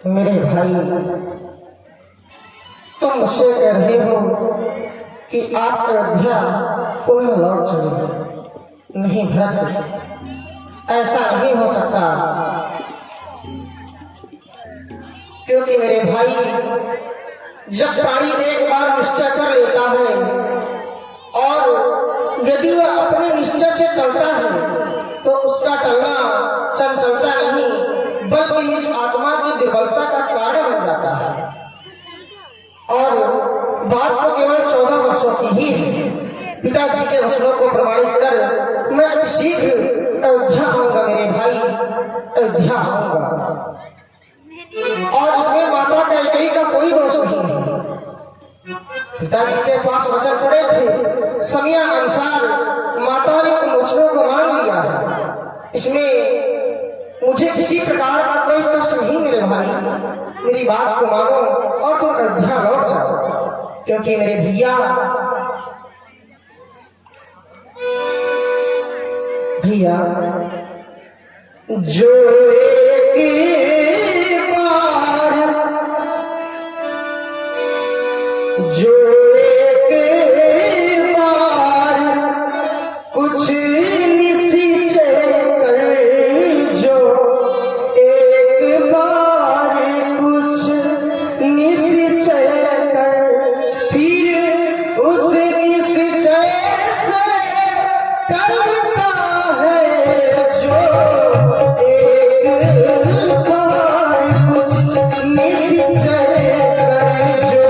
मेरे भाई, तुम मुझसे कह रहे हो कि आप अयोध्या पुनः लौट चले। नहीं भरत, ऐसा नहीं हो सकता, क्योंकि मेरे भाई, जब प्राणी एक बार निश्चय कर लेता है और यदि वह अपने निश्चय से टलता है तो उसका टलना चंचलता नहीं बल्कि निज आत्मा की दुर्बलता का कारण बन जाता है। और बात तो केवल 14 वर्षों की ही है। पिताजी के वचनों को प्रमाणित कर मैं शीघ्र अयोध्या आऊंगा मेरे भाई, अयोध्या आऊंगा। और इसमें माता कैकेयी का कोई दोष नहीं है। पिताजी के पास वचन पड़े थे, समय अनुसार माता ने उन वचनों को मान लिया है। इसमें मुझे किसी प्रकार का कोई कष्ट नहीं मेरे भाई। मेरी बात को मानो और तुम अयोध्या लौट जाओ, क्योंकि मेरे भैया जो एक बार जो एक बार कुछ निश्चय कर, जो एक बार कुछ निश्चय कर, फिर उस निश्चय से करता है। जो एक बार कुछ निश्चय कर, जो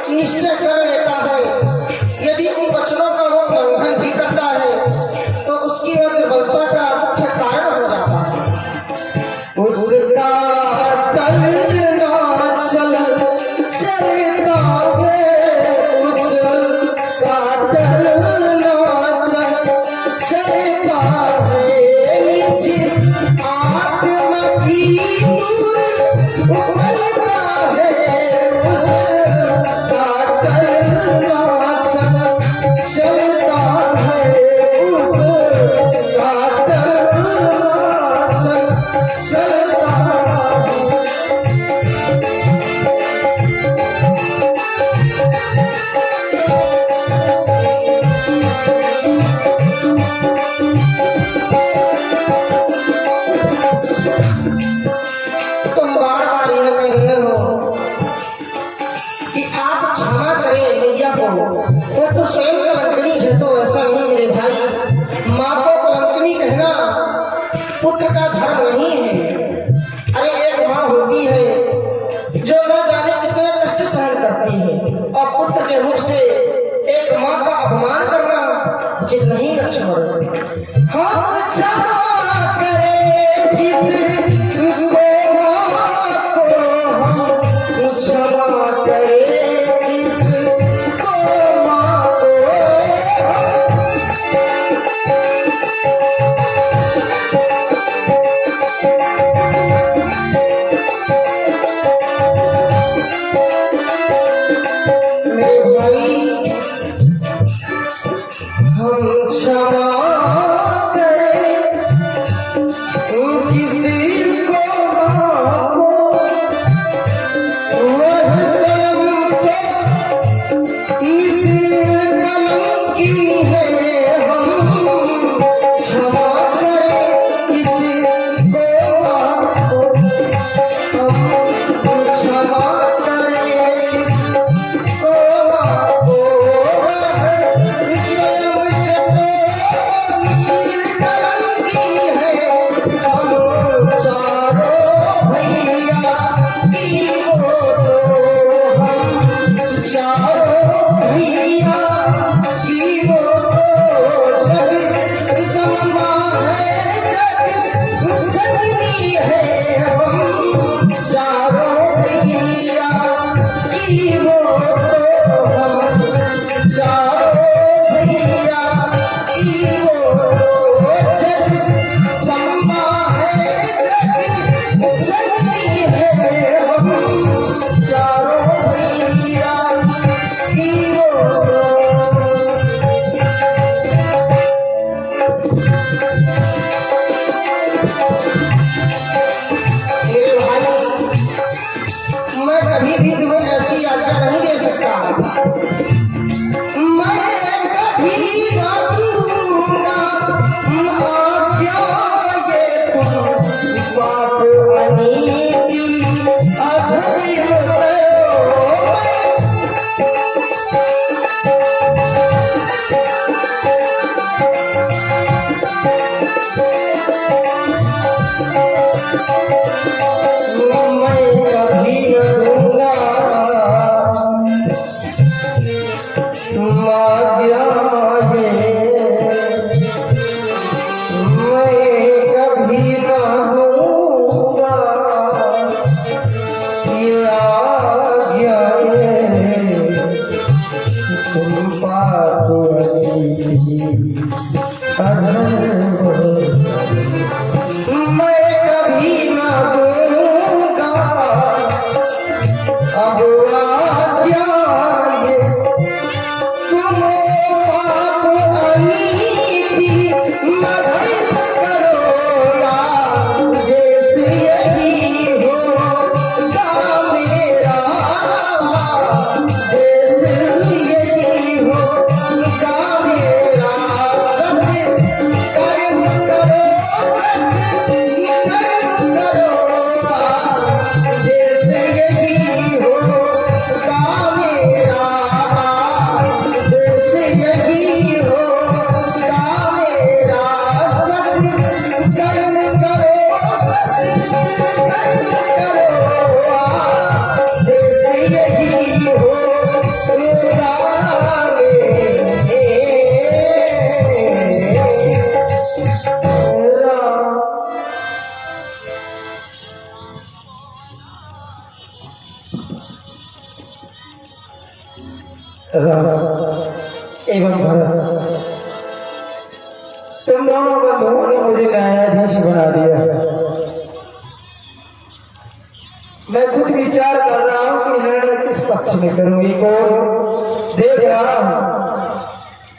निश्चय कर लेता है, यदि उन वचनों का वो उल्लंघन भी करता है तो उसकी वह दुर्बलता का मुख्य कारण हो जाता है। उसका टलना चलता है, उसका टलना चलता है, निज आत्मा की उबलता है। वो तो स्वयं कलंकनी है, तो ऐसा नहीं मेरे भाई। माँ को कलंकनी कहना पुत्र का धर्म नहीं है। अरे एक माँ होती है जो न जाने कितने कष्ट सहन करती है, और पुत्र के मुख से एक माँ का अपमान करना उचित नहीं। लक्ष्मण, हम क्षमा करें जिसको माँ को, हम क्षमा करें हम क्षमा करें। कभी भी तुम्हें ऐसी आज्ञा नहीं दे सकता। मैं कभी ना दूंगा आज्ञा ये तुम बात अनीति अधूरी हो। एवं भरत, तुम दोनों बंधुओं ने मुझे न्यायाधीश बना दिया। मैं खुद विचार कर रहा हूं कि निर्णय किस पक्ष में करूं। एक और देख रहा हूं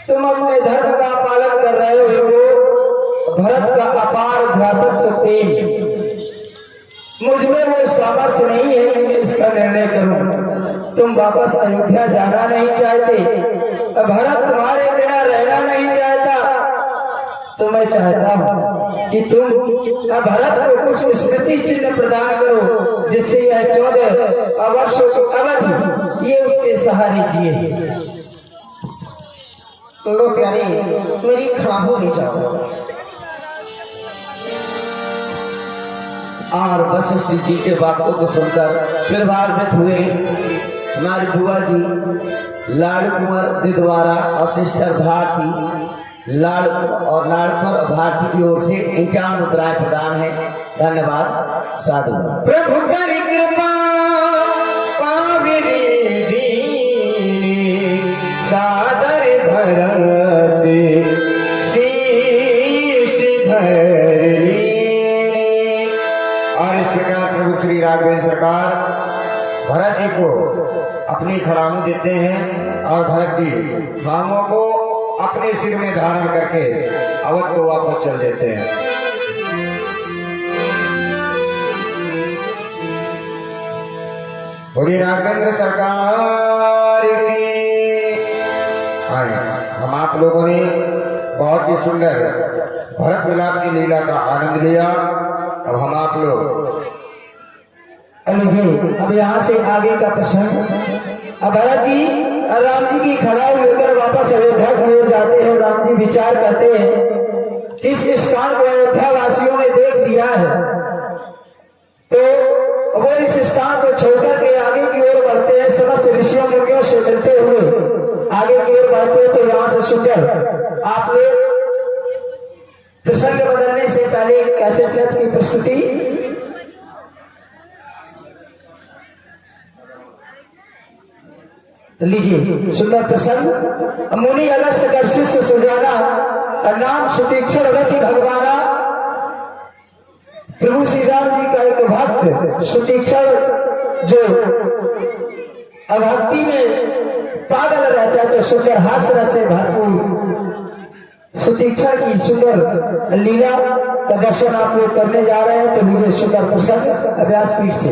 तुम अपने धर्म का पालन कर रहे हो, एक और भरत का अपार भ्रातृत्व प्रेम, मुझ में वो सामर्थ्य नहीं है कि मैं इसका निर्णय करूं। तुम वापस अयोध्या जाना नहीं चाहते, भरत तुम्हारे बिना रहना नहीं चाहता, तो मैं चाहता हूं कि तुम भरत को कुछ स्मृति चिन्ह प्रदान करो, जिससे यह 14 वर्षों की अवधि ये उसके सहारे जिए। लो प्यारे, मेरी खड़ाहू ले जाओ। और वशिष्ठ जी के बातों को सुनकर फिर भागवत हुए हमारे बुआ जी लाड़ कुंवर द्वारा और सिस्टर भारती लाड़ और लाड़पुर भारती की ओर से 51 मुद्राएं प्रदान है। धन्यवाद साधु। प्रभु करी कृपा पाविनी सादर भरत शीश धरनी। और इस प्रकार प्रभु श्री राघवेंद्र सरकार भरत जी को अपनी खड़ाऊ देते हैं और भरत जी मांगों को अपने सिर में धारण करके अवध को वापस चल देते हैं। बोलिए राघवेंद्र सरकार की। हम आप लोगों ने बहुत ही सुंदर भरत मिलाप की लीला का आनंद लिया। अब हम आप लोग अब यहाँ से आगे का प्रश्न। अब भरत जी राम जी की खड़ाई लेकर वापस अयोध्या की ओर जाते हैं। राम जी विचार करते हैं कि इस स्थान को अयोध्या वासियों ने देख लिया है, तो वो इस स्थान को छोड़कर के आगे की ओर बढ़ते हैं। समस्त ऋषियों मुनियों से मिलते हुए आगे की ओर बढ़ते हैं। तो यहाँ से सुनकर आप लोग प्रसंग बदलने से पहले कैसेट नृत्य की प्रस्तुति। तो लीजिए सुंदर प्रसंग। मुनि अगस्त कर शिष्य सुजाना, नाम सुतीक्षण रति भगवाना। प्रभु श्री राम जी का एक भक्त सुतीक्षण जो अभक्ति में पागल रहता है, तो सुंदर हास्य रस से भरपूर सुतीक्षण की सुंदर लीला का दर्शन आप लोग करने जा रहे हैं। तो लीजिए सुंदर प्रसंग अभ्यास पीठ से।